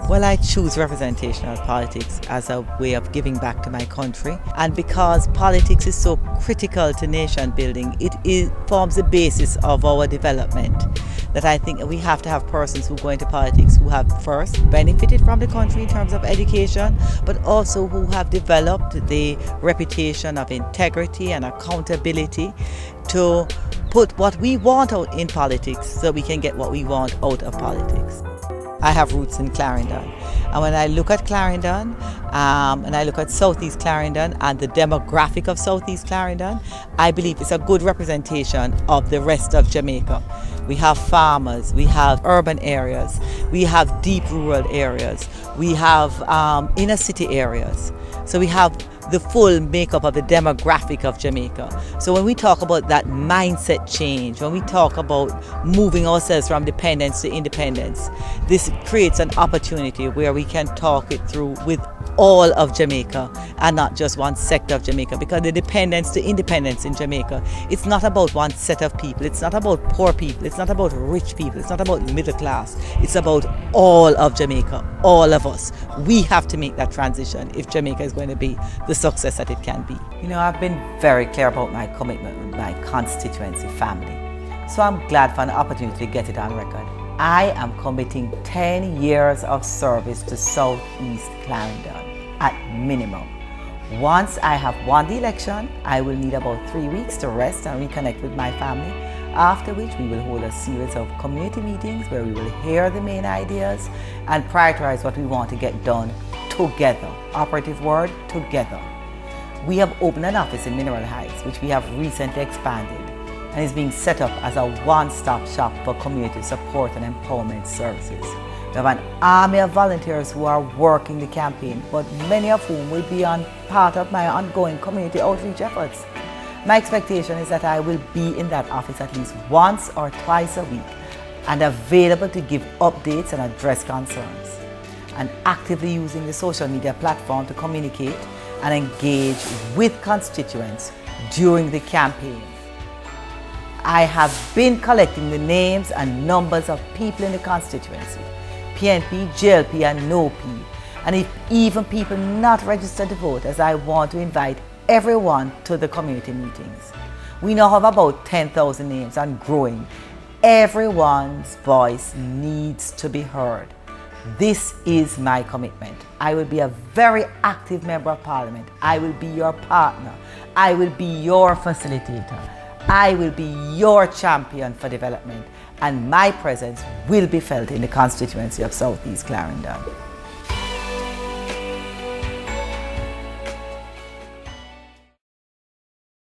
Well, I choose representational politics as a way of giving back to my country, and because politics is so critical to nation building, it forms the basis of our development. That I think we have to have persons who go into politics who have first benefited from the country in terms of education, but also who have developed the reputation of integrity and accountability to put what we want out in politics so we can get what we want out of politics. I have roots in Clarendon, and when I look at Clarendon and I look at South East Clarendon and the demographic of South East Clarendon, I believe it's a good representation of the rest of Jamaica. We have farmers, we have urban areas, we have deep rural areas, we have inner city areas. So we have the full makeup of the demographic of Jamaica. So when we talk about that mindset change, when we talk about moving ourselves from dependence to independence, this creates an opportunity where we can talk it through with all of Jamaica and not just one sector of Jamaica, because the dependence to independence in Jamaica, it's not about one set of people, it's not about poor people, it's not about rich people, it's not about middle class, it's about all of Jamaica, all of us. We have to make that transition if Jamaica is going to be the success that it can be. You know, I've been very clear about my commitment with my constituency family, so I'm glad for an opportunity to get it on record. I am committing 10 years of service to South East Clarendon at minimum. Once I have won the election, I will need about 3 weeks to rest and reconnect with my family, after which we will hold a series of community meetings where we will hear the main ideas and prioritize what we want to get done together. Operative word, together. We have opened an office in Mineral Heights, which we have recently expanded, and is being set up as a one-stop shop for community support and empowerment services. We have an army of volunteers who are working the campaign, but many of whom will be part of my ongoing community outreach efforts. My expectation is that I will be in that office at least once or twice a week and available to give updates and address concerns, and actively using the social media platform to communicate and engage with constituents during the campaign. I have been collecting the names and numbers of people in the constituency, PNP, GLP and NOP, and if even people not registered to vote, as I want to invite everyone to the community meetings. We now have about 10,000 names and growing. Everyone's voice needs to be heard. This is my commitment. I will be a very active member of Parliament. I will be your partner. I will be your facilitator. I will be your champion for development, and my presence will be felt in the constituency of South East Clarendon.